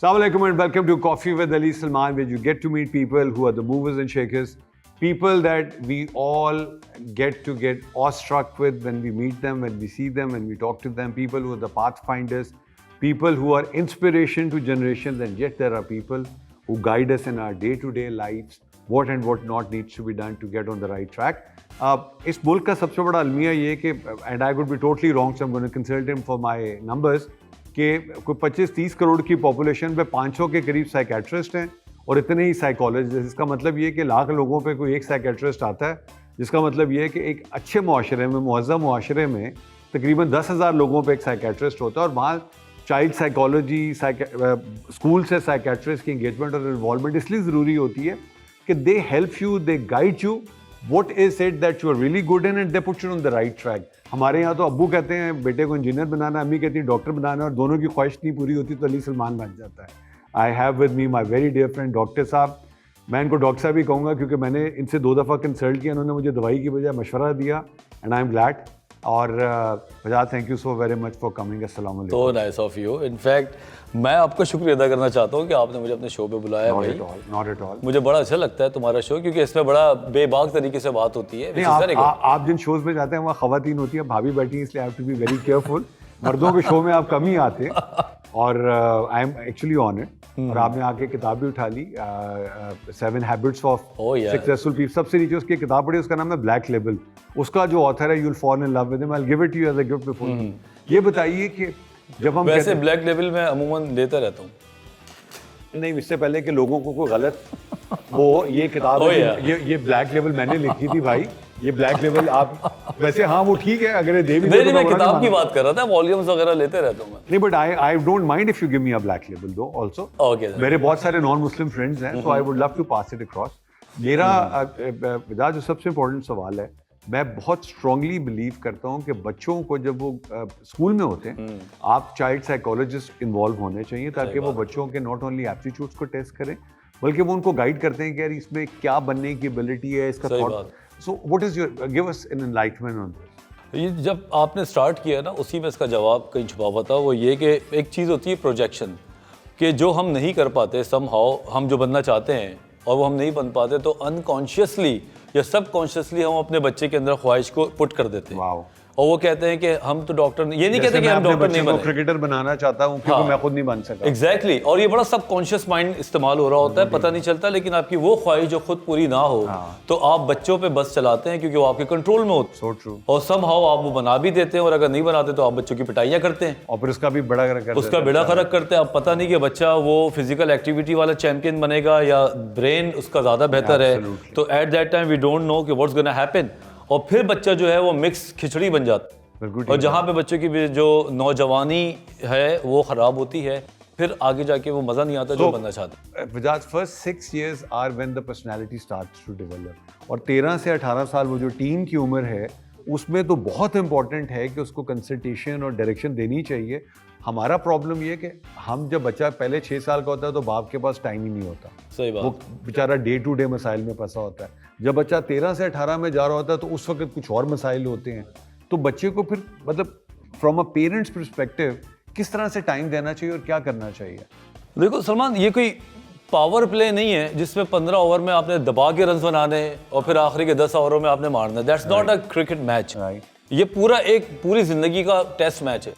Assalamu alaikum and welcome to Coffee with Ali Salman, where you get to meet people who are the movers and shakers, people that we all get awestruck with when we meet them, when we see them, when we talk to them, people who are the pathfinders, people who are inspiration to generations, and yet there are people who guide us in our day-to-day lives, what and what not needs to be done to get on the right track. इस मुल्क का सबसे बड़ा अलमिया ये कि, and I could be totally wrong, so I'm going to consult him for my numbers, कि कोई 25-30 करोड़ की पॉपुलेशन पे 500 के करीब साइकेट्रिस्ट हैं और इतने ही साइकोलॉजिस्ट। इसका मतलब ये कि लाख लोगों पे कोई एक साइकेट्रिस्ट आता है, जिसका मतलब ये है कि एक अच्छे मुआशरे में, मुअज़्ज़म मुआशरे में तकरीबन 10,000 लोगों पे एक साइकेट्रिस्ट होता है। और वहाँ चाइल्ड साइकोलॉजी, स्कूल से साइकेट्रिस्ट की इंगेजमेंट और इन्वॉल्वमेंट इसलिए ज़रूरी होती है कि they help you, they guide you what is it that you are really good in and they put you on the right track. हमारे यहाँ तो अब्बू कहते हैं बेटे को इंजीनियर बनाना, अम्मी कहती है डॉक्टर बनाना, और दोनों की ख्वाहिश नहीं पूरी होती तो अली सलमान बन जाता है. I have with me my very dear friend doctor साहब. मैं इनको डॉक्टर साहब ही कहूँगा क्योंकि मैंने इनसे 2 दफ़ा कंसल्ट किया, उन्होंने मुझे दवाई की बजाय मशवरा दिया एंड आई एम ग्लैड. और फजाद, thank you so very much for coming. अस्सलाम वालेकुम. तो नाइस ऑफ यू. इनफैक्ट मैं आपका शुक्रिया अदा करना चाहता हूँ कि आपने मुझे अपने शो पे बुलाया. Not at all. मुझे बड़ा अच्छा लगता है तुम्हारा शो, क्योंकि इसमें बड़ा बेबाक तरीके से बात होती है. आप जिन शोज में जाते हैं वहाँ खवातीन होती है, भाभी बैठी है, इसलिए I have to be very careful. मर्दों के शो में आप कम ही आते हैं और आई एम एक्चुअली ऑनर्ड. और आपने आके किताब भी उठा ली, 7 हैबिट्स ऑफ सक्सेसफुल पीपल. सबसे नीचे उसकी किताब पढ़ी, उसका नाम है ब्लैक लेबल. उसका जो ऑथर है, you will fall in love with him. I will give it to you as a gift before. ये बताइए कि जब हम वैसे ब्लैक लेबल में अमूमन लेता रहता हूँ. नहीं, इससे पहले कि लोगों को कोई गलत वो ये किताब ये ब्लैक लेबल मैंने लिखी थी भाई. ये ब्लैक लेबल आप वैसे हाँ वो ठीक है अगर दे भी नहीं, मैं किताब की बात कर रहा था. वॉल्यूम्स वगैरह लेते रहता हूँ मैं. नहीं, but I don't mind if you give me a black label दो आल्सो. मेरे बहुत सारे नॉन मुस्लिम फ्रेंड्स हैं, so I would love to pass it across. मेरा जो सबसे इम्पोर्टेंट सवाल है, मैं बहुत स्ट्रांगली बिलीव करता हूँ कि बच्चों को जब वो स्कूल में होते हैं, आप चाइल्ड साइकोलॉजिस्ट इन्वॉल्व होने चाहिए ताकि वो बच्चों के नॉट ओनली एप्टीट्यूड्स को टेस्ट करें बल्कि वो उनको गाइड करते हैं कि यार इसमें क्या बनने की एबिलिटी है, इसका thought. So what is your, give us an enlightenment on this. ये जब आपने स्टार्ट किया ना, उसी में इसका जवाब कहीं छुपा हुआ था. वो ये कि एक चीज़ होती है प्रोजेक्शन, कि जो हम नहीं कर पाते समहाउ, हम जो बनना चाहते हैं और वो हम नहीं बन पाते, तो अनकॉन्शियसली या सबकॉन्शियसली हम अपने बच्चे के अंदर ख्वाहिश को पुट कर देते हैं. वाओ. और वो कहते हैं कि हम तो डॉक्टर नहीं, ये नहीं कहते कि हम डॉक्टर नहीं बने, क्रिकेटर बनाना चाहता हूँ क्योंकि मैं खुद नहीं बन सका. एग्जैक्टली. और ये बड़ा सबकॉन्शियस माइंड इस्तेमाल हो रहा होता है, पता नहीं चलता. लेकिन आपकी वो ख्वाहिश जो खुद पूरी ना हो, तो आप बच्चों पे बस चलाते हैं क्योंकि वो आपके कंट्रोल में होते हैं. So true. और समहाउ आप वो बना भी देते हैं, और अगर नहीं बनाते तो आप बच्चों की पिटाइयाँ करते हैं और फिर उसका बेड़ा खरक करते हैं. आप पता नहीं कि बच्चा वो फिजिकल एक्टिविटी वाला चैंपियन बनेगा या ब्रेन उसका ज़्यादा बेहतर है. तो at that time we don't know कि व्हाट्स गोना हैपन. और फिर बच्चा जो है वो मिक्स खिचड़ी बन जाता है. और जहाँ पे बच्चों की जो नौजवानी है वो ख़राब होती है, फिर आगे जाके वो मज़ा नहीं आता जो बनना चाहते हैं. Which is, first 6 years are when the personality starts to develop. और 13 से 18 साल वो जो टीन की उम्र है, उसमें तो बहुत इंपॉर्टेंट है कि उसको कंसल्टेशन और डायरेक्शन देनी चाहिए. हमारा प्रॉब्लम ये कि हम जब बच्चा पहले 6 साल का होता है तो बाप के पास टाइम ही नहीं होता. सही बात. वो बेचारा डे टू डे मसाइल में फंसा होता है. जब बच्चा 13 से 18 में जा रहा होता है तो उस वक्त कुछ और मसाइल होते हैं. तो बच्चे को फिर मतलब फ्रॉम अ पेरेंट्स पर्सपेक्टिव किस तरह से टाइम देना चाहिए और क्या करना चाहिए? देखो सलमान, ये कोई पावर प्ले नहीं है जिसमें 15 ओवर में आपने दबा के रन बनाने और फिर आखिरी के 10 ओवरों में आपने मारना. That's not a cricket match. ये पूरी जिंदगी का टेस्ट मैच है.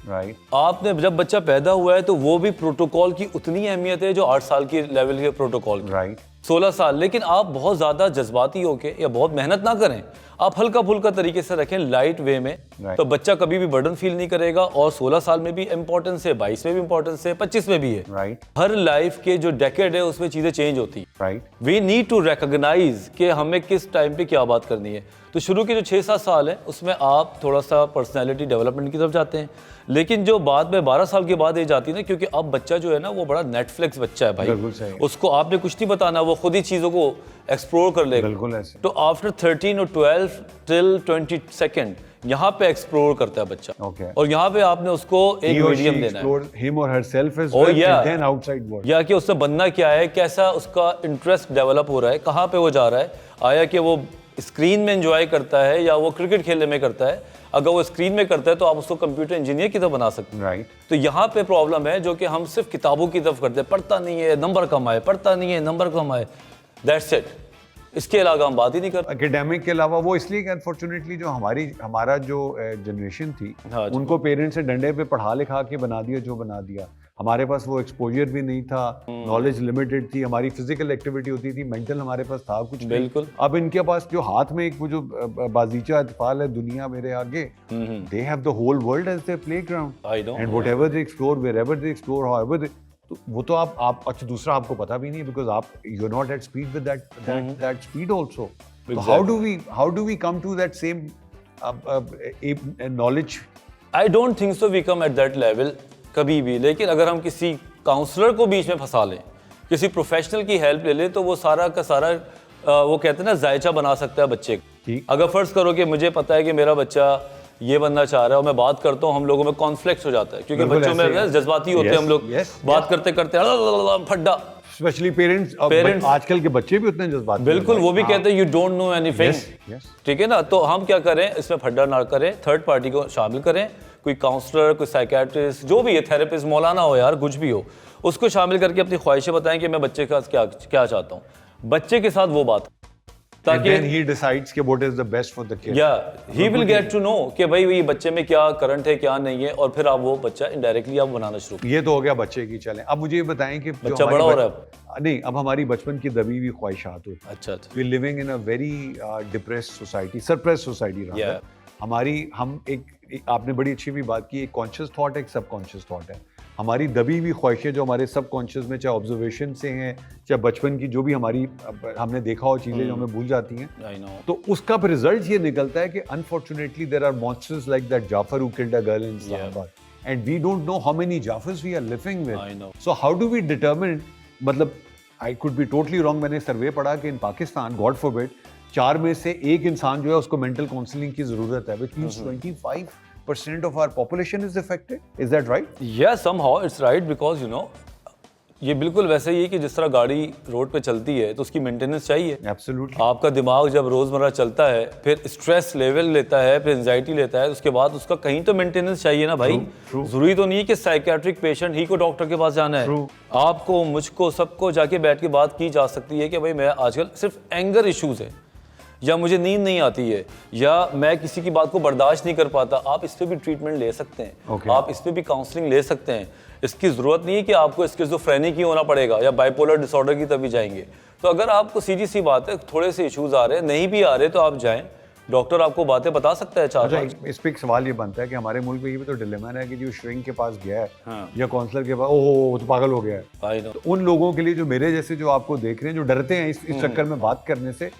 आपने जब बच्चा पैदा हुआ है तो वो भी प्रोटोकॉल की उतनी अहमियत है जो 8 साल की लेवल के प्रोटोकॉल की. 16 साल. लेकिन आप बहुत ज़्यादा जज्बाती होके या बहुत मेहनत ना करें, आप हल्का फुल्का तरीके से रखें, लाइट वे में, तो बच्चा कभी भी बर्डन फील नहीं करेगा. और 16 साल में भी इंपॉर्टेंस है, 22 में भी इंपॉर्टेंस है, 25 में भी है. हर लाइफ के जो डेकेड है उसमें चीज़ें चेंज होती है. वी नीड टू रिकॉग्नाइज कि हमें किस टाइम पे क्या बात करनी है. तो शुरू के जो 6-7 साल है उसमें आप थोड़ा सा पर्सनैलिटी डेवलपमेंट की तरफ जाते हैं. लेकिन जो बाद में 12 साल के बाद एज आती है ना, क्योंकि अब बच्चा जो है ना वो बड़ा नेटफ्लिक्स बच्चा है भाई. उसको आपने कुछ नहीं बताना, वो खुद ही चीज़ों को एक्सप्लोर कर लेगा. तो आफ्टर 13 और 12 टिल 22 यहाँ पे एक्सप्लोर करता है बच्चा. और यहाँ पे आपने उसको एक मीडियम देना है, या कि उससे बनना क्या है, कैसा उसका इंटरेस्ट डेवलप हो रहा है, कहाँ पे वो जा रहा है, आया कि वो स्क्रीन में एंजॉय करता है या वो क्रिकेट खेलने में करता है. अगर वो स्क्रीन में करता है तो आप उसको कंप्यूटर इंजीनियर की तरह बना सकते हैं। राइट। तो यहाँ पे प्रॉब्लम है जो कि हम सिर्फ किताबों की तरफ करते हैं, पढ़ता नहीं है नंबर कम आए, पढ़ता नहीं है नंबर कम आए, दैट्स इट। इसके अलावा हम बात ही नहीं करते। एकेडमिक के अलावा वो इसलिए कि अनफॉर्चुनेटली जो हमारा जो जनरेशन थी, हाँ जी। उनको पेरेंट्स ने डंडे पे पढ़ा लिखा के बना दिया जो बना दिया। हमारे पास वो एक्सपोजर भी नहीं था, नॉलेज लिमिटेड थी, हमारी फिजिकल एक्टिविटी होती थी, मेंटल हमारे पास था कुछ नहीं। बिल्कुल। अब इनके पास जो हाथ में एक वो जो बाजीचा अतफाल है दुनिया मेरे आगे, they have the whole world as their playground I know. And whatever they explore wherever they explore however they, तो वो तो आप अच्छा दूसरा आपको पता भी नहीं है बिकॉज आप you are not at speed with that speed also. तो how do we come to that same knowledge? I don't think so we come at that level कभी भी। लेकिन अगर हम किसी काउंसलर को बीच में फंसा लें, किसी प्रोफेशनल की हेल्प ले लें, तो वो सारा का सारा वो कहते हैं ना जायचा बना सकता है बच्चे को। अगर फर्ज करो कि मुझे पता है कि मेरा बच्चा ये बनना चाह रहा है और मैं बात करता हूँ, हम लोगों में कॉन्फ्लिक्ट हो जाता है क्योंकि बच्चों में जज्बाती होते हैं हम लोग, बात करते करते फड्डा। स्पेशली पेरेंट्स आजकल के बच्चे भी उतने जज्बाती। बिल्कुल, वो भी कहते हैं यू डोंट नो एनीथिंग। ठीक है ना, तो हम क्या करें इसमें फड्डा ना करें, थर्ड पार्टी को शामिल करें, कोई काउंसलर, कोई साइकेट्रिस्ट, जो भी है, थेरेपिस्ट, मौलाना हो यार, कुछ भी हो, उसको शामिल करके अपनी ख्वाहिशें बताएं कि मैं बच्चे का क्या चाहता हूँ, बच्चे के साथ वो बात, ताकि he decides कि what is the best for the kid. he will get to know कि भाई ये बच्चे में क्या करंट है क्या नहीं है, और फिर आप वो बच्चा इनडायरेक्टली आप बनाना शुरू। ये तो हो गया बच्चे की। चलें अब मुझे ये बताएं कि बच्चा बड़ा हो रहा है नहीं, अब हमारी बचपन की दबी हुई ख्वाहिशात होती। अच्छा, we living in a very depressed society, suppressed society. हम एक आपने बड़ी अच्छी भी बात की, एक कॉन्शियस थॉट है, एक सबकॉन्शियस थॉट है। हमारी दबी हुई ख्वाहिशें जो हमारे सबकॉन्शियस में, चाहे ऑब्जर्वेशन से हैं, चाहे बचपन की जो भी हमारी हमने देखा हो चीज़ें जो हमें भूल जाती हैं, तो उसका फिर रिजल्ट ये निकलता है कि unfortunately there are monsters like that Jafar who killed a girl in Islamabad, and we don't know how many Jafars we are living with. So how do we determine, मतलब I could be totally wrong, मैंने survey पढ़ा कि इन Pakistan, God forbid, 4 में से 1 इंसान जो है उसको मेंटल काउंसलिंग की जरूरत है, which means 25% of our population is affected. Is that right? Yeah, somehow it's right because you know, ये बिल्कुल वैसे ही है कि जिस तरह गाड़ी रोड पे चलती है तो उसकी मेंटेनेंस चाहिए। Absolutely. आपका दिमाग जब रोजमर्रा चलता है, फिर स्ट्रेस लेवल लेता है, फिर एंजाइटी लेता है, उसके बाद उसका कहीं तो मेंटेनेंस चाहिए ना भाई। जरूरी तो नहीं है कि साइकेट्रिक पेशेंट ही को डॉक्टर के पास जाना है। आपको, मुझको, सबको जाके बैठ के बात की जा सकती है कि भाई मैं आजकल सिर्फ एंगर इश्यूज है, या मुझे नींद नहीं आती है, या मैं किसी की बात को बर्दाश्त नहीं कर पाता, आप इस पे भी ट्रीटमेंट ले सकते हैं। आप इस पे भी काउंसलिंग ले सकते हैं। इसकी ज़रूरत नहीं है कि आपको स्किज़ोफ्रेनिक ही होना पड़ेगा या बाइपोलर डिसऑर्डर की तभी जाएंगे। तो अगर आपको सीधी सी बात है, थोड़े से इश्यूज आ रहे हैं, नहीं भी आ रहे, तो आप जाएं, डॉक्टर आपको बातें बता सकता है। अच्छा, इस पे एक सवाल ये बनता है कि हमारे मुल्क में ये भी तो डिलेमा है कि जो श्रिंक के पास गया है या काउंसलर के पास, ओहो वो तो पागल हो गया है। तो उन लोगों के लिए जो मेरे जैसे जो आपको देख रहे हैं, जो डरते हैं इस चक्कर में बात करने से,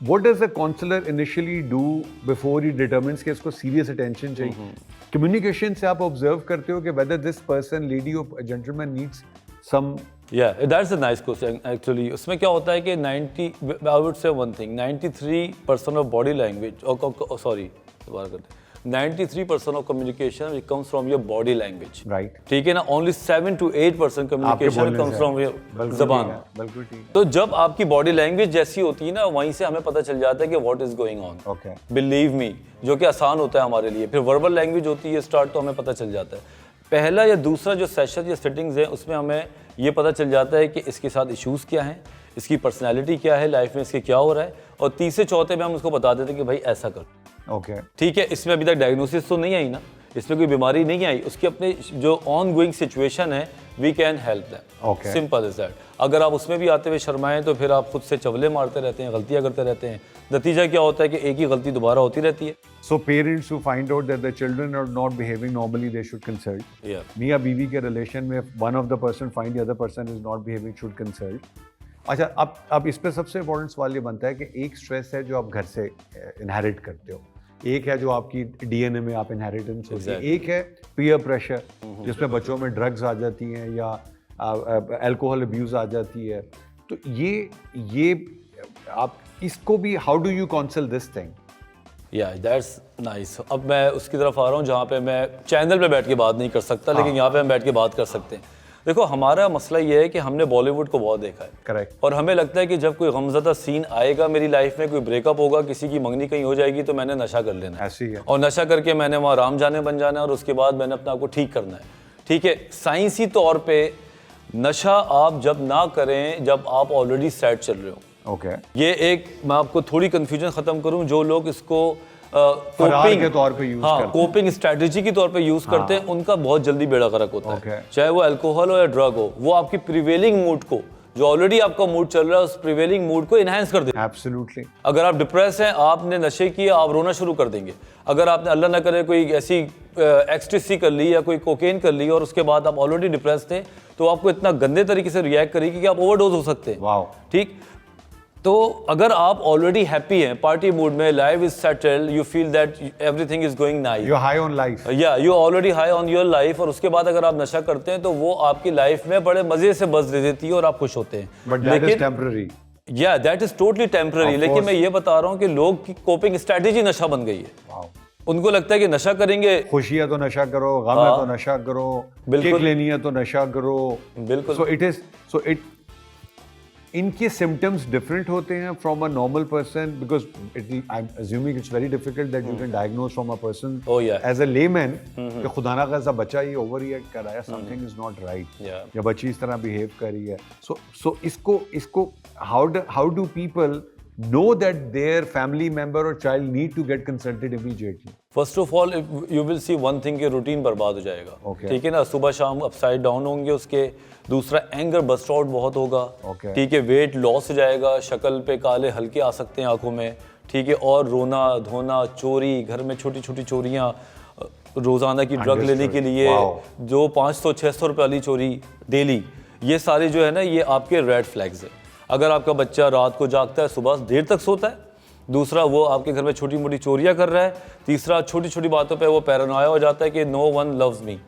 what does a counselor initially do before he determines कि इसको serious attention चाहिए? Communication से आप observe करते हो कि whether this person, lady or gentleman needs some. Yeah, that's a nice question actually. उसमें क्या होता है कि 90, I would say one thing, 93% of body language, sorry, दोबारा करते हैं, 93% of communication which comes from your body language. Right. ठीक है ना? Only 7 to 8% communication comes from your ज़बान। बिल्कुल ठीक है। तो जब आपकी बॉडी लैंग्वेज जैसी होती है ना, वहीं से हमें पता चल जाता है कि what is going on. Okay. Believe me, जो कि आसान होता है हमारे लिए। फिर वर्बल लैंग्वेज होती है स्टार्ट, तो हमें पता चल जाता है। पहला या दूसरा जो सेशन या सेटिंग्स हैं, उसमें हमें ये पता चल जाता है कि इसके साथ इश्यूज़ क्या हैं, इसकी पर्सनैलिटी क्या है, लाइफ में इसके क्या हो रहा है, और तीसरे चौथे में हम उसको बता देते हैं कि भाई ऐसा कर। ओके, ठीक है। इसमें अभी तक डायग्नोसिस तो नहीं आई ना, इसमें कोई बीमारी नहीं आई, उसकी अपने जो ऑन गोइंग सिचुएशन है, we can help them. Okay, simple is that. अगर आप उसमें भी आते हुए शर्माएं तो फिर आप खुद से चवले मारते रहते हैं, गलतियां करते रहते हैं, नतीजा क्या होता है कि एक ही गलती दोबारा होती रहती है। So parents who find out that their children are not behaving normally, they should consult. Yeah. मियाँ बीवी के रिलेशन में one of the person find the other person is not behaving, should consult. अच्छा, अब इस पे सबसे इम्पोर्टेंट सवाल ये बनता है कि एक स्ट्रेस है जो आप घर से इनहेरिट करते हो, एक है जो आपकी डीएनए में आप इनहेरिटेंस होती है, एक है पीयर प्रेशर जिसमें बच्चों में ड्रग्स आ जाती हैं या अल्कोहल अब्यूज आ जाती है। तो ये आप इसको भी, how do you counsel this thing? या दैट्स नाइस। अब मैं उसकी तरफ आ रहा हूँ जहाँ पे मैं चैनल पे बैठ के बात नहीं कर सकता, लेकिन यहाँ पे हम बैठ के बात कर सकते हैं। देखो हमारा मसला ये है कि हमने बॉलीवुड को बहुत देखा है करेक्ट और हमें लगता है कि जब कोई गमज़दा सीन आएगा मेरी लाइफ में, कोई ब्रेकअप होगा, किसी की मंगनी कहीं हो जाएगी तो मैंने नशा कर लेना है ऐसी है और नशा करके मैंने वहाँ राम जाने बन जाना है और उसके बाद मैंने अपने आप को ठीक करना है। ठीक है, साइंसी तौर पे नशा आप जब ना करें जब आप ऑलरेडी सेट चल रहे हो। ओके ये एक मैं आपको थोड़ी कंफ्यूजन खत्म करूं, जो लोग इसको फरार के तौर पे यूज हाँ करते कोपिंग स्ट्रेटजी के तौर पे यूज करते हैं, उनका बहुत जल्दी बेड़ा गर्क होता Okay. है। चाहे वो अल्कोहल हो या ड्रग हो, वो आपकी प्रिवेलिंग मूड को, जो ऑलरेडी आपका मूड चल रहा है, उस प्रिवेलिंग मूड को इनहेंस कर देते हैं। एब्सोल्युटली अगर आप डिप्रेस हैं, आपने नशे किए, आप रोना शुरू कर देंगे। अगर आपने अल्लाह ना करे कोई ऐसी एक्सटेसी कर ली या कोई कोकेन कर ली और उसके बाद आप ऑलरेडी डिप्रेस थे, तो आपको इतना गंदे तरीके से रिएक्ट करेगी कि आप ओवरडोज हो सकते हैं। वाओ ठीक, तो अगर आप ऑलरेडी हैप्पी हैं, पार्टी मूड में, life is settled, you feel that everything is going nice, you high on life या you already high on your life, और उसके बाद अगर आप नशा करते हैं तो वो आपकी लाइफ में बड़े मजे से बस दे देती है और आप खुश होते हैं। बट दैट इज टेम्पररी या दैट इज टोटली टेम्पररी। लेकिन मैं ये बता रहा हूँ कि लोग की कोपिंग स्ट्रेटेजी नशा बन गई है। वाओ उनको लगता है कि नशा करेंगे, खुशी है तो नशा करो, गम है तो नशा करो, बिल्कुल। किक लेनी है तो नशा करो। बिल्कुल। सो इट इनके सिम्टम्स डिफरेंट होते हैं from a normal person, because I am assuming it's very difficult that you can diagnose from a person Oh, yeah. As a layman कि खुदा ना खास्ता बच्चा ये ओवर रिएक्ट कर रहा है, something is not right, Yeah. या बच्ची इस तरह बिहेव कर रही है। सो इसको how do people know that their family member or child need to get consulted immediately? First of all you will see one thing कि रूटीन बर्बाद हो जाएगा। Okay. ठीक है ना, सुबह शाम अपसाइड डाउन होंगे उसके। दूसरा एंगर बस्ट आउट बहुत होगा। Okay. ठीक है, वेट लॉस हो जाएगा, शक्ल पे काले हल्के आ सकते हैं आंखों में। ठीक है, और रोना धोना, चोरी, घर में छोटी छोटी चोरियाँ, रोजाना की ड्रग लेने के लिए Wow. जो 500-600 रुपये वाली चोरी डेली, ये सारे जो है ना ये आपके रेड फ्लैग्स है। अगर आपका बच्चा रात को जागता है, सुबह देर तक सोता है, दूसरा वो आपके घर में छोटी मोटी चोरियां कर रहा है, तीसरा छोटी छोटी बातों पे वो पैरानोया हो जाता है कि नो वन लव्स मी,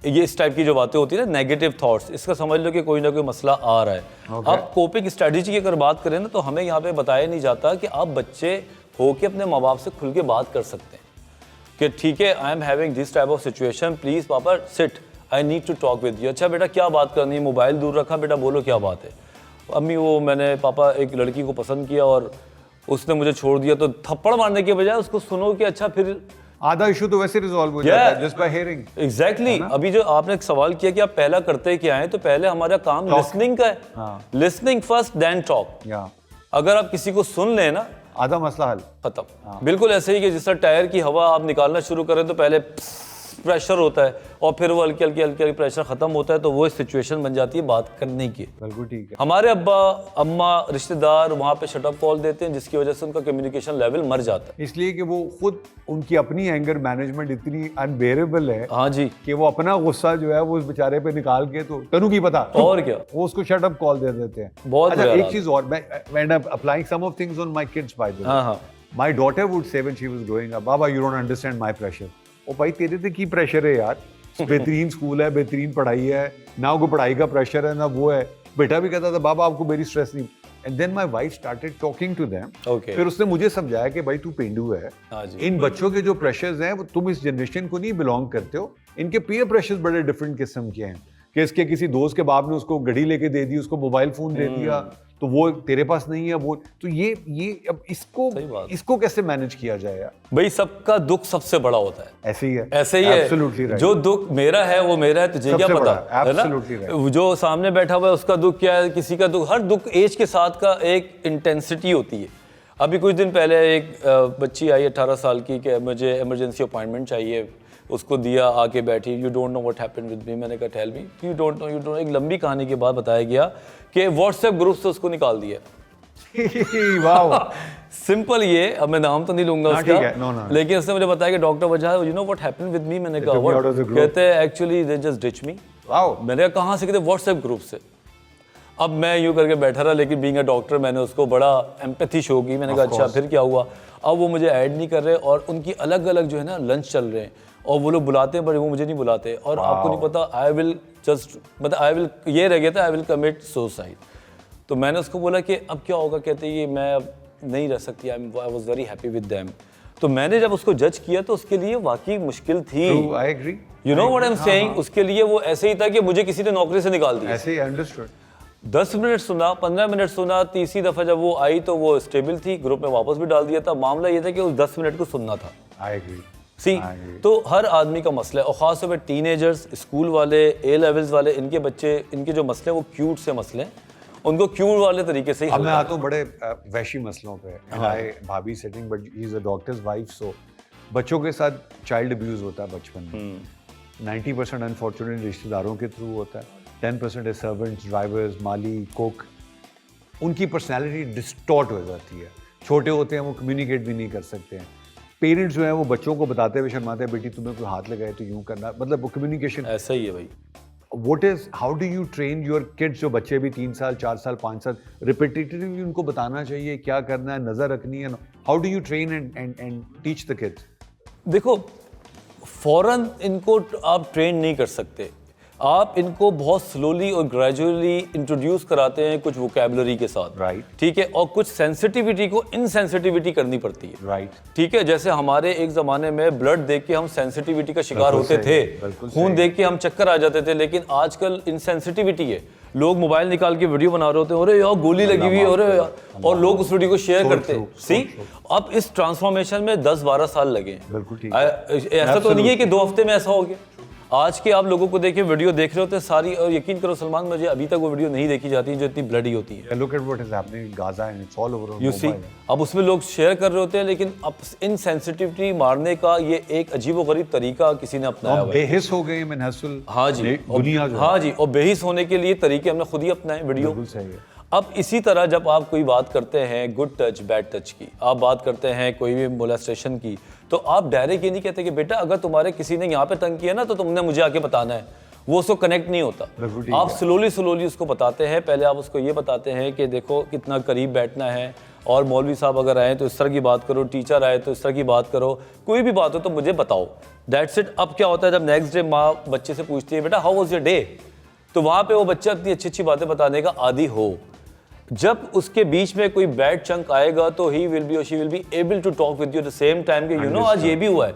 ये इस टाइप की जो बातें होती है ना, नेगेटिव थॉट्स, इसका समझ लो कि कोई ना कोई मसला आ रहा है। अब कोपिंग स्ट्रेटजी की अगर बात करें ना, तो हमें यहाँ पे बताया नहीं जाता कि आप बच्चे हो के अपने माँ बाप से खुल के बात कर सकते हैं कि ठीक है, I am having this type of situation, please पापा sit, I need to talk with you. अच्छा बेटा क्या बात करनी है, मोबाइल दूर रखा, बेटा बोलो क्या बात है। अम्मी वो मैंने पापा एक लड़की को पसंद किया और उसने मुझे छोड़ दिया, तो थप्पड़ मारने के बजाय उसको सुनो कि अच्छा फिर आधा इशू तो वैसे रिजॉल्व हो जाता है जस्ट बाय हियरिंग। एग्जैक्टली। अभी जो आपने एक सवाल किया कि आप पहला करते क्या है, तो पहले हमारा काम लिसनिंग का है। Listening first then talk. या अगर आप किसी को सुन लें ना, आधा मसला हल। खत्म। बिल्कुल ऐसे ही कि जिस तरह टायर की हवा आप निकालना शुरू करें तो पहले प्रेशर होता है और फिर वो हल्की हल्की प्रेशर खत्म होता है, तो वो सिचुएशन बन जाती है बात करने की। बिल्कुल ठीक है। हमारे अब्बा अम्मा रिश्तेदार वहाँ पे शटअप कॉल देते हैं, जिसकी वजह से उनका कम्युनिकेशन लेवल मर जाता है। इसलिए कि वो खुद उनकी अपनी एंगर मैनेजमेंट इतनी अनबेरेबल है हाँ जी, कि वो अपना गुस्सा जो है वो उस बेचारे पे निकाल के, तो तनु की पता और क्या, वो उसको शट अप कॉल दे देते हैं। बहुत अच्छा बुरा एक हाल। चीज और, मैं applying some of things on my kids by the way. हाँ हाँ, my daughter would say when she was growing up, बाबा you don't understand my pressure. ओ भाई तेरे पे की प्रेशर है यार, बेहतरीन स्कूल है, बेहतरीन पढ़ाई है, ना कोई पढ़ाई का प्रेशर है ना वो है। बेटा भी कहता था बाबा आपको मेरी स्ट्रेस नहीं। And then my wife started talking to them. Okay, फिर उसने मुझे समझाया कि भाई तू पेंडू है, हाँ जी, इन बच्चों के जो प्रेशर्स हैं वो तुम इस जनरेशन को नहीं बिलोंग करते हो, इनके पीयर प्रेशर्स बड़े डिफरेंट किस्म के हैं कि इसके किसी दोस्त के बाप ने उसको घड़ी लेके दे दी, उसको मोबाइल फोन दे दिया, तो वो तेरे पास नहीं है वो, तो ये अब सही बात। इसको कैसे मैनेज किया जाए यार? भाई सबका दुख सबसे बड़ा होता है। ऐसे ही है, ऐसे ही है। Absolutely right. जो दुख मेरा है वो मेरा है, तुझे क्या सबसे पता बड़ा, है ना? absolutely right. जो सामने बैठा हुआ है उसका दुख क्या है, किसी का दुख, हर दुख एज के साथ का एक इंटेंसिटी होती है। अभी कुछ दिन पहले एक बच्ची आई 18 साल की कि मुझे इमरजेंसी अपॉइंटमेंट चाहिए, उसको दिया, आके बैठी, you don't know what happened with me. मैंने कहा tell me, you don't know. एक लंबी कहानी के बाद बताया गया कि व्हाट्सएप ग्रुप से उसको निकाल दिया। वाह सिंपल ये, अब मैं नाम तो नहीं लूंगा हाँ, उसका, ठीक है, no. लेकिन उसने मुझे बताया कि डॉक्टर वजह, you know what happened with me. मैंने कहा took me out of the what? group. कहते हैं एक्चुअली दे जस्ट डिच मी। वाह मैंने कहा कहाँ से? कहते व्हाट्सएप ग्रुप से। अब मैं यूँ करके बैठा रहा, लेकिन बीइंग अ डॉक्टर मैंने उसको बड़ा एम्पैथी शो की। मैंने कहा अच्छा फिर क्या हुआ? अब वो मुझे ऐड नहीं कर रहे और उनकी अलग अलग जो है ना लंच चल रहे हैं और वो लोग बुलाते हैं, बट वो मुझे नहीं बुलाते। और आपको नहीं पता, आई विल जस्ट मतलब आई विल, ये रह गया था, आई विल कमिट सुसाइड। तो मैंने उसको बोला कि अब क्या होगा? कहते ये मैं अब नहीं रह सकती, I was very happy with them. तो मैंने जब उसको जज किया तो उसके लिए वाकई मुश्किल थी। True, I agree. You know what I am saying, उसके लिए वो ऐसे ही था कि मुझे किसी ने नौकरी से निकाल दिया। ऐसे ही अंडरस्टूड। 10 मिनट सुना, 15 मिनट सुना, तीसरी दफा जब वो आई तो वो स्टेबल थी, ग्रुप में वापस भी डाल दिया था। मामला ये था कि उस 10 मिनट को सुनना था। I agree. सी तो हर आदमी का मसला है, और ख़ास तौर पर टीनेजर्स, स्कूल वाले, ए लेवल्स वाले, इनके बच्चे, इनके जो मसले हैं वो क्यूट से मसले हैं, उनको क्यूट वाले तरीके से ही अब मैं आता हूँ बड़े वैशी मसलों पे। हाय भाभी sitting but he is a doctor's wife, so बच्चों के साथ चाइल्ड अब्यूज होता है बचपन में। 90% अनफॉर्चुनेट रिश्तेदारों के थ्रू होता है, 10% सर्वेंट्स, ड्राइवर्स, माली, कुक। उनकी पर्सनैलिटी डिस्टॉर्ट हो जाती है। छोटे होते हैं वो कम्युनिकेट भी नहीं कर सकते हैं। पेरेंट्स जो है वो बच्चों को बताते हुए शर्माते हैं, बेटी तुम्हें कोई हाथ लगाए तो यूं करना, मतलब वो कम्युनिकेशन ऐसा ही है भाई। What is, how do you train your kids, जो बच्चे भी 3 साल 4 साल 5 साल, रिपीटेटिवली उनको बताना चाहिए क्या करना है, नजर रखनी है। How do you train and teach the kids? देखो, फौरन इनको आप ट्रेन नहीं कर सकते, आप इनको बहुत स्लोली और ग्रेजुअली इंट्रोड्यूस कराते हैं कुछ वोकेबलरी के साथ, राइट, ठीक है, और कुछ सेंसिटिविटी को इनसेंसिटिविटी करनी पड़ती है, राइट, ठीक है। जैसे हमारे एक ज़माने में ब्लड देख के हम सेंसिटिविटी का शिकार होते थे, खून देख के हम चक्कर आ जाते थे, लेकिन आजकल इनसेंसिटिविटी है। लोग मोबाइल निकाल के वीडियो बना रहे होते हैं, अरे यार गोली लगी हुई है, अरे यार, और लोग उस वीडियो को शेयर करते हैं। सी, अब इस ट्रांसफॉर्मेशन में 10-12 साल लगे। बिल्कुल ठीक। ऐसा तो नहीं है कि 2 हफ्ते में ऐसा हो गया। आज के आप लोगों को देखिए, वीडियो देख रहे होते हैं सारी, और यकीन करो सलमान, मुझे अभी तक वो वीडियो नहीं देखी जाती जो इतनी ब्लडी होती है। Look at what is happening in Gaza and it's all over on You see, mobile. अब उसमें लोग शेयर कर रहे होते हैं, लेकिन अब इनसेंसिटिविटी मारने का ये एक अजीबोगरीब तरीका किसी ने अपनाया हम बेहिस हो गए मिनहसल। हाँ जी, दुनिया जो हाँ जी, और बेहिस होने के लिए तरीके हमने खुद ही अपनाए वीडियो। बिल्कुल सही है। अब इसी तरह जब आप कोई बात करते हैं गुड टच बैड टच की, आप बात करते हैं कोई भी मोलेस्टेशन की, तो आप डायरेक्ट ये नहीं कहते कि बेटा अगर तुम्हारे किसी ने यहाँ पे तंग किया ना तो तुमने मुझे आके बताना है। वो उसको कनेक्ट नहीं होता। आप स्लोली उसको बताते हैं। पहले आप उसको ये बताते हैं कि देखो कितना करीब बैठना है, और मौलवी साहब अगर आए तो इस तरह की बात करो, टीचर आए तो इस तरह की बात करो, कोई भी बात हो तो मुझे बताओ, दैट्स इट। अब क्या होता है, जब नेक्स्ट डे माँ बच्चे से पूछती है बेटा हाउ वाज योर डे, तो वहाँ पे वो बच्चा इतनी अच्छी अच्छी बातें बताने का आदी हो। जब उसके बीच में कोई बैड चंक आएगा तो ही विल बी और she will be able to talk with you at the same time कि यू नो आज ये भी हुआ है,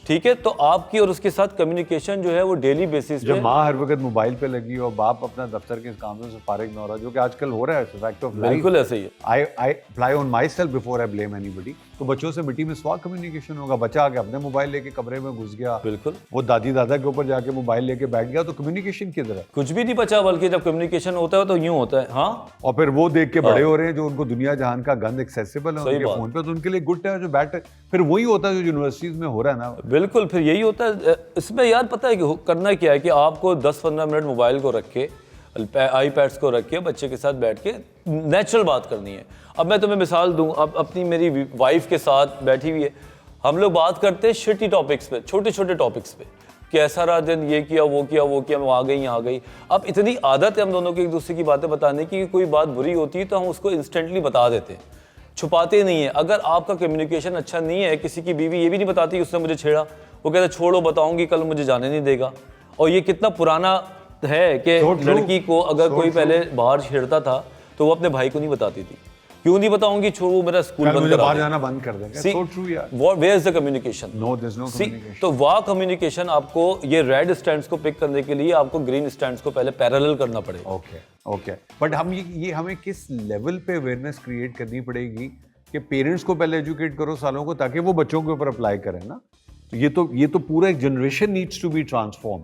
ठीक है। तो आपकी और उसके साथ कम्युनिकेशन जो है वो डेली बेसिस पे। जब माँ हर वक्त मोबाइल पे लगी और बाप अपना दफ्तर के कामों से फारिग न हो रहा, जो कि आजकल हो रहा है, फैक्ट ऑफ लाइफ। बिल्कुल ऐसे ही है। I apply on my self before I blame anybody. तो बच्चों से मिट्टी में स्वाग कम्युनिकेशन होगा। बच्चा आके अपने मोबाइल लेके कमरे में घुस गया, बिल्कुल, वो दादी दादा के ऊपर जाके मोबाइल लेके बैठ गया, तो कम्युनिकेशन किधर है? कुछ भी नहीं बचा, बल्कि जब कम्युनिकेशन होता है तो यूं होता है। हाँ, और फिर वो देख के बड़े हो रहे हैं जो उनको दुनिया जहान का गंद एक्सेसिबल है उनके फोन पे, तो उनके लिए गुड है, जो बैड है फिर वही होता है जो यूनिवर्सिटीज में हो रहा है ना। बिल्कुल, फिर यही होता है। इसमें यार पता है कि करना क्या है कि आपको 10-15 मिनट मोबाइल को रख के, आईपैड्स को रख के बच्चे के साथ बैठ के नेचुरल बात करनी है। अब मैं तुम्हें मिसाल दूं, अब अपनी मेरी वाइफ के साथ बैठी हुई है, हम लोग बात करते हैं शिटी टॉपिक्स पे, छोटे छोटे टॉपिक्स पे, कि ऐसा रहा दिन, ये किया वो किया वो किया, मैं आ गई यहाँ गई। अब इतनी आदत है हम दोनों की एक दूसरे की बातें बताने की, कोई बात बुरी होती है तो हम उसको इंस्टेंटली बता देते हैं, छुपाते नहीं है। अगर आपका कम्युनिकेशन अच्छा नहीं है, किसी की बीवी ये भी नहीं बताती कि उसने मुझे छेड़ा, वो कहता छोड़ो बताऊंगी, कल मुझे जाने नहीं देगा। और ये कितना पुराना है कि लड़की को अगर कोई पहले बाहर छेड़ता था तो वो अपने भाई को नहीं बताती थी, क्यों नहीं बताऊंगी, वो मेरा स्कूल बंद करा बाहर जाना बंद कर देंगे। So true यार। Where is the communication? No, there's no communication. तो वह कम्युनिकेशन आपको ये रेड स्टैंड्स को पिक करने के लिए आपको ग्रीन स्टैंड्स को पहले पैरेलल करना पड़ेगा। ओके। बट हम ये हमें किस लेवल पे अवेयरनेस क्रिएट करनी पड़ेगी कि पेरेंट्स को पहले एजुकेट करो सालों को, ताकि वो बच्चों के ऊपर अप्लाई करें ना। तो ये तो पूरा एक generation needs to be transform.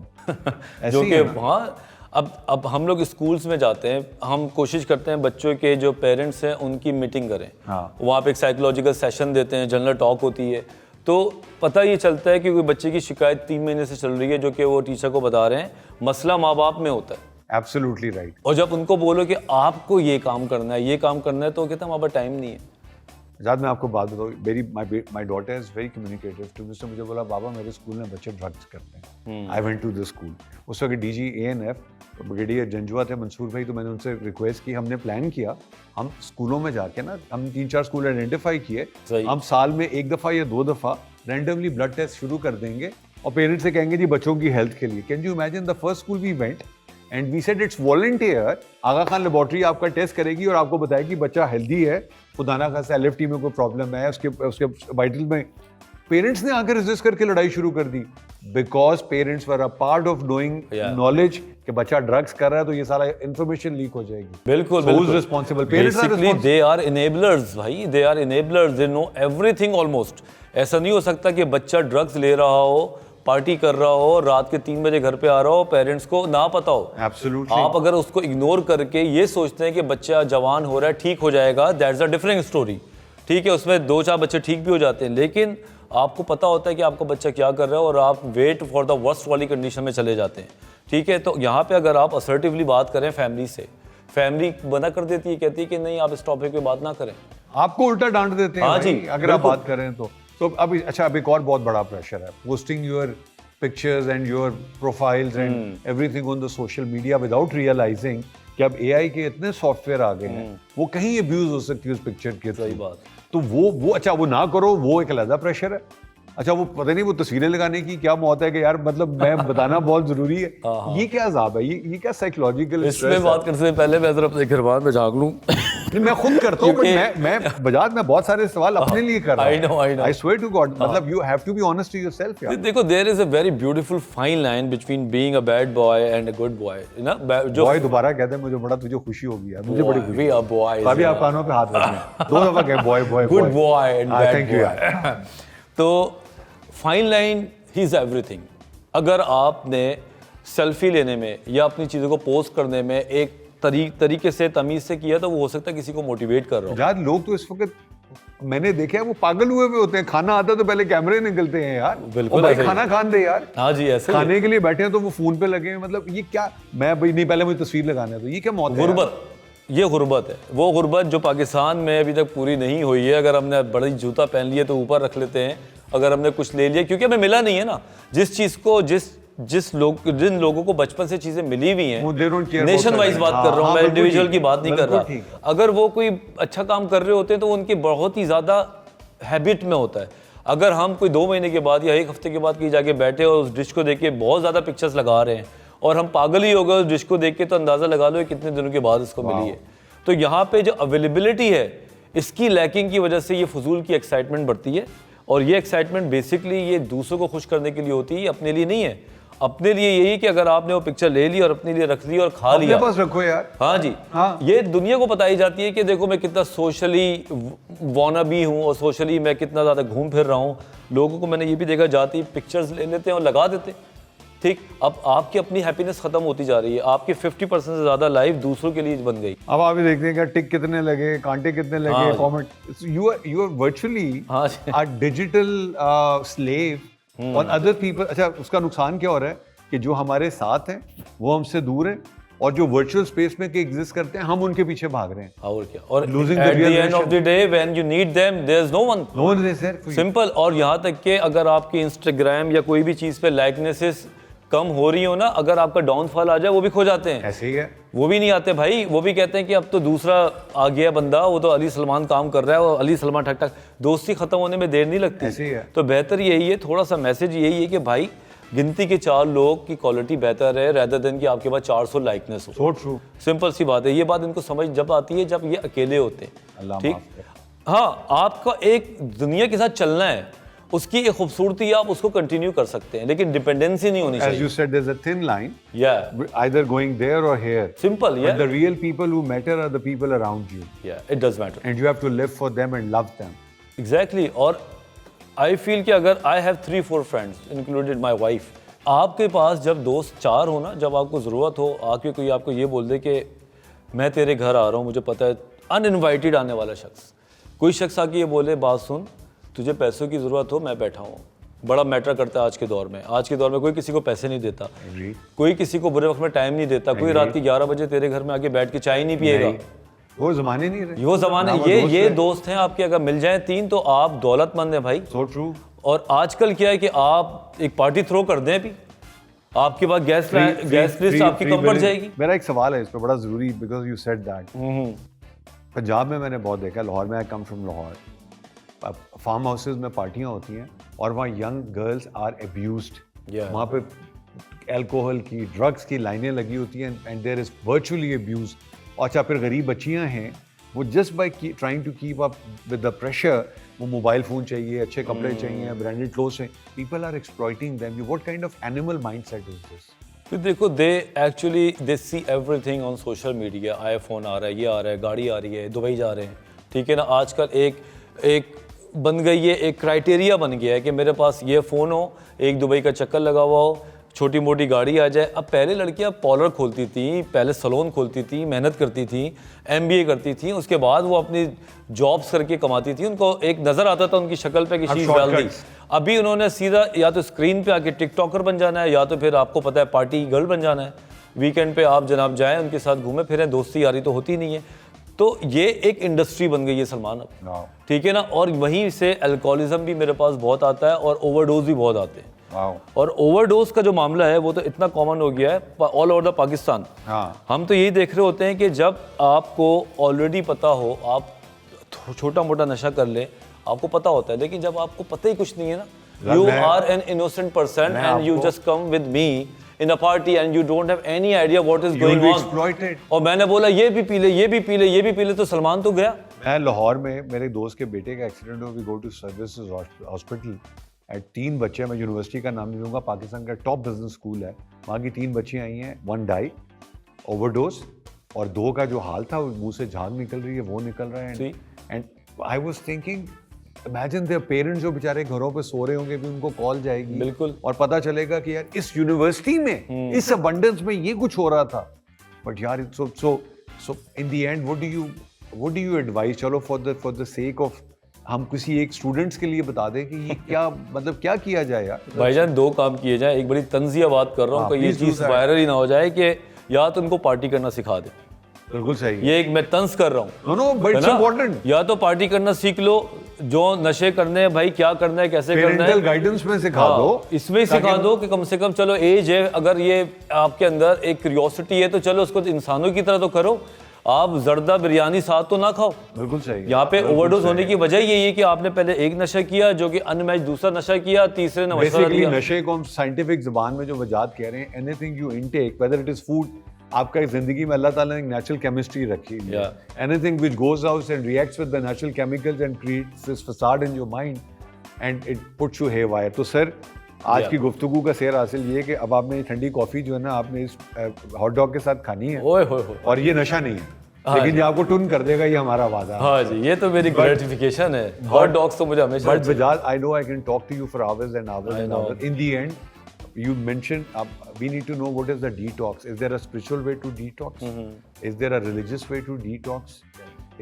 जो कि हाँ, अब हम लोग स्कूल्स में जाते हैं, हम कोशिश करते हैं बच्चों के जो पेरेंट्स हैं उनकी मीटिंग करें। हाँ। वहाँ पे एक साइकोलॉजिकल सेशन देते हैं, जनरल टॉक होती है, तो पता ये चलता है कि कोई बच्चे की शिकायत 3 महीने से चल रही है जो कि वो टीचर को बता रहे हैं, मसला माँ बाप में होता है। Absolutely right. और जब उनको बोलो कि आपको ये काम करना है, ये काम करना है, तो कहते हैं हमारे पास टाइम नहीं है। आजाद, मैं आपको बात बताऊँ, my daughter is very communicative. तो उसने मुझे बोला बाबा मेरे स्कूल में बच्चे ड्रग्स करते हैं। I went to the school. उस वक्त DG ANF ब्रिगेडियर जंजुआ थे, मंसूर भाई, तो मैंने उनसे रिक्वेस्ट की, हमने प्लान किया, हम स्कूलों में जाके ना, हम 3-4 स्कूल आइडेंटिफाई किए, हम साल में 1 दफ़ा या 2 दफ़ा रैंडमली ब्लड टेस्ट शुरू कर देंगे और पेरेंट्स से कहेंगे जी बच्चों की हेल्थ के लिए। Can you imagine the first school we went and we said it's volunteer, Aga Khan laboratory आपका टेस्ट करेगी और आपको बताएगी बच्चा हेल्दी है, खुदा ना खास्ता LFT में कोई प्रॉब्लम है, उसके वाइटल में पेरेंट्स ने आकर रेजिस्ट करके लड़ाई शुरू कर दी because parents were a part of knowing knowledge कि बच्चा ड्रग्स कर रहा है तो ये सारा इंफॉर्मेशन लीक हो जाएगी. बिल्कुल So who's responsible? Parents are basically responsible. They are enablers भाई, they are enablers, they know everything almost. ऐसा नहीं हो सकता कि बच्चा ड्रग्स ले रहा हो, पार्टी कर रहा हो, रात के 3 बजे घर पे आ रहा हो, पेरेंट्स को ना पता हो. Absolutely. आप अगर उसको इग्नोर करके ये सोचते हैं कि बच्चा जवान हो रहा है, ठीक हो जाएगा, दैट्स अ डिफरेंट स्टोरी. ठीक है, उसमें 2-4 बच्चे ठीक भी हो जाते हैं, लेकिन आपको पता होता है कि आपका बच्चा क्या कर रहा है और आप वेट फॉर द वर्स्ट वाली कंडीशन में चले जाते हैं. ठीक है, तो यहाँ पे अगर आप असर्टिवली बात करें फैमिली से, फैमिली मना कर देती है, कहती है कि नहीं आप इस टॉपिक पे बात ना करें. आपको उल्टा डांट देते हैं हाँ भाई, जी, अगर आप बात करें तो अब अच्छा, अब एक और बहुत बड़ा प्रेशर है, posting your pictures and your profiles and everything on the social media without realising कि अब एआई के इतने सॉफ्टवेयर आ गए हैं, वो कहीं अब्यूज हो सकती है उस पिक्चर के. सही बात. तो वो अच्छा, वो ना करो, वो एक अलग प्रेशर है. अच्छा, वो पता नहीं वो तस्वीरें लगाने की क्या मौत है कि यार मतलब मैं बताना बहुत जरूरी है. ये क्या अजाब है, ये क्या साइकोलॉजिकल स्ट्रेस है. इसमें बात करने से पहले मैं जरा अपने गिरबान में झाँक लूं. मैं खुद करता हूँ, मैं बजाज में बहुत सारे सवाल अपने लिए कर रहा हूँ. I know. I swear to God, मतलब you have to be honest to yourself यार. देखो, there is a very beautiful fine line between being a bad boy and a good boy. ना जो बॉय दोबारा कहते हैं, मुझे बड़ा तुझे खुशी होगी यार, मुझे बड़ी खुशी. we are boys. अभी आप कानों पे हाथ रखें. 2 दफा कहे boy boy Good boy and bad thank you boy. यार. तो fine line he is everything. अगर आपने सेल्फी लेने में या अपनी चीज़ों को पोस्ट करने में एक तरीके से तमीज से किया तो वो हो सकता है किसी को मोटिवेट कर रहा हो. यार लोग तो इस वक्त मैंने देखा है वो पागल हुए हुए होते हैं. खाना आता तो पहले कैमरे निकलते हैं यार. बिल्कुल भाई ऐसे ही. खाना खान दे यार. हाँ जी, ऐसे खाने के लिए बैठे हैं तो वो फोन पे लगे हैं. मतलब ये क्या, मैं भाई नहीं पहले मुझे तस्वीर लगाना है, तो ये क्या मौत है यार? गुर्बत, ये गुर्बत है. वो गुर्बत जो पाकिस्तान में अभी तक पूरी नहीं हुई है. अगर हमने बड़ी जूता पहन लिया तो ऊपर रख लेते हैं, अगर हमने कुछ ले लिया, क्योंकि हमें मिला नहीं है ना. जिस चीज़ को जिन लोगों को बचपन से चीज़ें मिली हुई हैं, नेशन वाइज बात कर रहा हूँ मैं, इंडिविजुअल की बात नहीं कर रहा. अगर वो कोई अच्छा काम कर रहे होते हैं तो उनकी बहुत ही ज़्यादा हैबिट में होता है. अगर हम कोई 2 महीने के बाद या 1 हफ्ते के बाद कहीं जाके बैठे और उस डिश को देख के बहुत ज़्यादा पिक्चर्स लगा रहे हैं और हम पागल ही हो गए उस डिश को देख के, तो अंदाज़ा लगा लो कितने दिनों के बाद इसको मिली है. तो यहाँ पे जो अवेलेबिलिटी है, इसकी लैकिंग की वजह से ये फजूल की एक्साइटमेंट बढ़ती है. और ये एक्साइटमेंट बेसिकली ये दूसरों को खुश करने के लिए होती है, अपने लिए नहीं है. अपने लिए यही कि अगर आपने वो पिक्चर ले ली और अपने लिए रख ली और खा लिया, अपने पास रखो यार. हाँ जी. हाँ. ये दुनिया को बताई जाती है कि देखो मैं कितना सोशली वॉनबी हूँ और सोशली मैं कितना ज़्यादा घूम फिर रहा हूँ. लोगों को मैंने ये भी देखा, जाती पिक्चर्स ले लेते हैं और लगा देते हैं. ठीक, अब आपकी अपनी हैप्पीनेस खत्म होती जा रही है. आपकी 50% से ज़्यादा लाइफ दूसरों के लिए बन गई. अब आप देखते हैं कि टिक कितने लगे, कांटे कितने लगे, comment. You are virtually a digital slave on other people. अच्छा, उसका नुकसान क्या हो रहा है कि जो हमारे साथ हैं वो हमसे दूर हैं, और जो वर्चुअल स्पेस में के एग्जिस्ट करते हैं हम उनके पीछे भाग रहे हैं. और क्या, और Losing the at the real end of the day when you need them there is no one. No one is there for you. Simple. और यहाँ तक कि अगर आपकी इंस्टाग्राम या कोई भी चीज़ पे लाइकनेसेस कम हो रही हो ना, अगर आपका डाउनफॉल आ जाए वो भी खो जाते हैं. ऐसे ही है. वो भी नहीं आते भाई. वो भी कहते हैं कि अब तो दूसरा आ गया बंदा, वो तो अली सलमान काम कर रहा है, वो अली सलमान ठक ठक. दोस्ती खत्म होने में देर नहीं लगती. ऐसे ही है. तो बेहतर यही है, थोड़ा सा मैसेज यही है कि भाई गिनती के 4 लोग की क्वालिटी बेहतर है रेदर देन कि आपके पास 400 लाइकनेस हो. So true. सिंपल सी बात है. ये बात इनको समझ जब आती है जब ये अकेले होते हैं. ठीक. हाँ, आपका एक दुनिया के साथ चलना है, उसकी एक खूबसूरती आप उसको कंटिन्यू कर सकते हैं, लेकिन डिपेंडेंसी नहीं होनी चाहिए. As you said, there's a thin line. Yeah. Either going there or here. Simple. Yeah. But the real people who matter are the people around you. Yeah, it does matter. And you have to live for them and love them. Exactly. और I feel कि अगर I have 3-4 friends included my wife, आपके पास जब दोस्त 4 हो ना, जब आपको ज़रूरत हो, आके कोई आपको ये बोल दे कि मैं तेरे घर आ रहा हूँ, मुझे पता है, अनइनवाइटेड आने वाला शख्स, कोई शख्स आके ये बोले बात सुन तुझे पैसों की ज़रूरत हो, मैं बैठा हूँ, बड़ा मैटर करता है आज के दौर में. आज के दौर में कोई किसी को पैसे नहीं देता, कोई किसी को बुरे वक्त में टाइम नहीं देता, कोई रात की 11 बजे तेरे घर में आके बैठ के चाय नहीं पिएगा. वो ज़माने नहीं रहे. वो ज़माने, ये दोस्त हैं आपके, अगर मिल जाए 3 तो आप दौलतमंद हैं भाई. So true. और आजकल क्या है कि आप एक पार्टी थ्रो कर दें, अभी आपके पास गैस लिस्ट आपकी कम पड़ जाएगी. मेरा एक सवाल है इस पे बड़ा ज़रूरी, because you said that. Punjab में मैंने बहुत देखा, लाहौर में, I come from Lahore, farm houses में पार्टियां होती हैं और वहाँ यंग गर्ल्स आर अब्यूज्ड. वहाँ पे अल्कोहल की, ड्रग्स की लाइनें लगी होती हैं, and there is virtually abuse. अच्छा, फिर गरीब बच्चियां हैं वो just by trying to keep up with the pressure, वो मोबाइल फोन चाहिए, अच्छे कपड़े चाहिए, ब्रांडेड क्लोथ्स चाहिए, people are exploiting them. What kind of animal mindset is this? तो देखो they see everything on social media. IPhone आ रहा है, ये आ रहा है, गाड़ी आ रही है, दुबई जा रहे हैं, ठीक है ना. आजकल एक बन गई है, एक क्राइटेरिया बन गया है कि मेरे पास ये फ़ोन हो, एक दुबई का चक्कर लगा हुआ हो, छोटी मोटी गाड़ी आ जाए. अब पहले लड़कियां पार्लर खोलती थी, पहले सलोन खोलती थी, मेहनत करती थी, MBA करती थी, उसके बाद वो अपनी जॉब्स करके कमाती थी. उनको एक नज़र आता था उनकी शक्ल पे कि शी इज़ वेल्दी. अभी उन्होंने सीधा या तो स्क्रीन पे आके टिकटॉकर बन जाना है, या तो फिर आपको पता है पार्टी गर्ल बन जाना है. वीकेंड पे आप जनाब जाएं, उनके साथ घूमें फिरें, दोस्ती यारी तो होती नहीं है. तो ये एक इंडस्ट्री बन गई है सलमान अब, ठीक है ना. और वहीं से अल्कोहलिज्म भी मेरे पास बहुत आता है और ओवरडोज भी बहुत आते हैं. और ओवरडोज का जो मामला है वो तो इतना कॉमन हो गया है ऑल ओवर द पाकिस्तान. हम तो यही देख रहे होते हैं कि जब आपको ऑलरेडी पता हो, आप छोटा मोटा नशा कर ले, आपको पता होता है, लेकिन जब आपको पता ही कुछ नहीं है ना, you are an innocent person and you just come with me in a party and you don't have any idea what is going on. और मैंने बोला ये भी पी ले, ये भी पी ले, ये भी पी ले, तो सलमान तो गया. मैं लाहौर में मेरे दोस्त के बेटे का एक्सीडेंट हो, we go to services hospital. 3 बच्चे, मैं यूनिवर्सिटी का नाम नहीं लूंगा, पाकिस्तान का टॉप बिजनेस स्कूल है, वहाँ की 3 बच्चियाँ आई हैं, 1 डाई ओवरडोज, और 2 का जो हाल था, मुंह से झाग निकल रही है, वो निकल रहा है. And I was thinking, imagine their parents जो बेचारे घरों पे सो रहे होंगे, भी उनको कॉल जाएगी, बिल्कुल, और पता चलेगा कि यार इस यूनिवर्सिटी में इस अबंडेंस में ये कुछ हो रहा था. बट यार so in the end what do you advice? चलो फॉर द सेक ऑफ, हम किसी एक स्टूडेंट्स के लिए बता दें कि ये क्या मतलब क्या किया जाए यार. भाईजान 2 काम किए जाए. एक बड़ी तंजिया बात कर रहा हूँ कि ये चीज़ वायरल ही ना हो जाए कि या तो उनको पार्टी करना सिखा दे. बिल्कुल सही, ये एक मैं तंज कर रहा हूँ. No but it's important. या तो पार्टी करना सीख लो, जो नशे करने हैं भाई, क्या करना है, कैसे करना है, पेरेंटल गाइडेंस में सिखा दो. इसमें ही सिखा दो कि कम से कम चलो एज है, अगर ये आपके अंदर एक क्यूरियोसिटी है तो चलो उसको इंसानों की तरह तो करो. आप जर्दा बिरयानी साथ तो ना खाओ. बिल्कुल सही. यहाँ पे ओवरडोज होने की वजह यही है कि आपने पहले एक नशा किया जो कि अनमैच, दूसरा नशा किया, तीसरे ने मशवरा दिया. नशे को हम साइंटिफिक जुबान में जो वजात कह रहे हैं, anything you intake, whether it is food, आपका जिंदगी में अल्लाह ताला ने नेचुरल केमिस्ट्री रखी है. Anything which goes out and reacts with the natural chemicals and creates this facade in your mind and it puts you haywire. तो sir, आज की गुफ्तगू का सेर हासिल ये कि अब आपने ठंडी कॉफी जो है ना, आपने इस हॉट डॉग के साथ खानी है. ओए होए होए. और ये नशा नहीं है, लेकिन ये आपको टुन कर देगा, ये हमारा वादा. हाँ जी, ये तो मेरी ग्रेटिफिकेशन है. हॉट डॉग्स तो मुझे हमेशा. But Bajaj, I know I can talk to you for hours and hours and hours. In the end you mentioned we need to know what is the detox. Is there a spiritual way to detox? Is there a religious way to detox?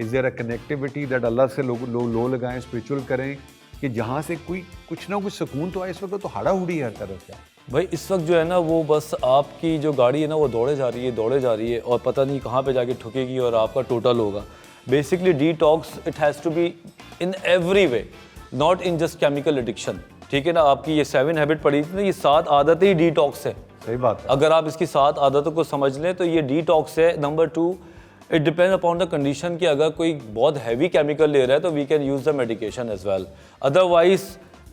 Is there a connectivity that Allah से लो लगाएं, spiritual करें, कि जहाँ से कोई कुछ ना कुछ सुकून तो आए. इस वक्त तो हाड़ा हुड़ी है हर तरफ. भाई इस वक्त जो है ना, वो बस आपकी जो गाड़ी है ना, वो दौड़े जा रही है और पता नहीं कहाँ पे जाके ठुकेगी और आपका टोटल होगा. Basically detox, it has to be in every way, not in just chemical addiction. ठीक है ना, आपकी ये 7 हैबिट पड़ी थी ना, ये 7 आदतें ही डिटॉक्स है. सही बात है. अगर आप इसकी 7 आदतों को समझ लें तो ये डिटॉक्स है. Number 2, it depend upon the condition कि अगर कोई बहुत हैवी केमिकल ले रहा है तो we can use the medication as well. Otherwise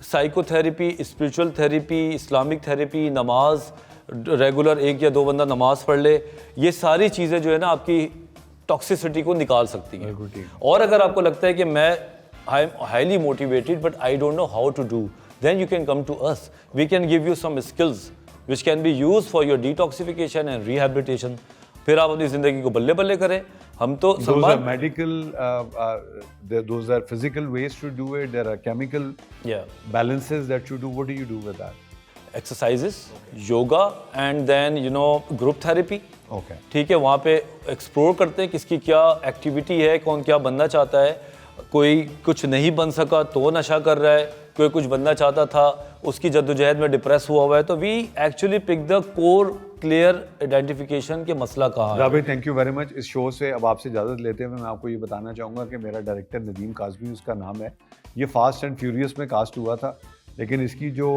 psychotherapy, spiritual therapy, Islamic therapy, नमाज रेगुलर 1 या 2 बंदा नमाज पढ़ ले, ये सारी चीज़ें जो है ना आपकी टॉक्सिसिटी को निकाल सकती हैं. और अगर आपको लगता है कि मैं I am highly motivated but I don't know how to do, then you can come to us. We can give you some skills which can be used for your detoxification and rehabilitation. फिर आप अपनी जिंदगी को बल्ले बल्ले करें. हम तो those are medical, those are physical ways to do it. There are chemical balances that you do. What do you do with that? Exercises, yoga, and then group therapy. Okay. ठीक है, वहाँ पे एक्सप्लोर करते हैं किसकी क्या activity है, कौन क्या बनना चाहता है. कोई कुछ नहीं बन सका तो नशा कर रहा है, कोई कुछ बनना चाहता था, उसकी जद्दोजहद में डिप्रेस हुआ हुआ है. तो we actually pick the core clear identification के मसला कहाँ है. Rabi, thank you very much. इस शो से अब आपसे इजाज़त लेते हुए मैं आपको ये बताना चाहूँगा कि मेरा डायरेक्टर नदीम काज़मी उसका नाम है. ये फास्ट एंड फ्यूरियस में कास्ट हुआ था, लेकिन इसकी जो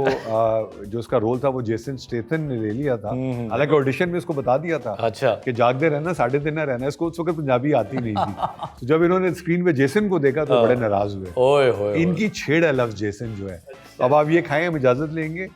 उसका रोल था वो जेसन स्टेथन ने ले लिया था. हालांकि ऑडिशन में इसको बता दिया था अच्छा कि जागते रहना, 3:30 रहना. इसको उस वक्त पंजाबी आती नहीं थी. तो जब इन्होंने स्क्रीन पे जेसन को देखा तो बड़े नाराज हुए. ओए होए, इनकी छेड़ है लफ्ज जेसन जो है. अब आप ये खाएं, हम इजाजत लेंगे.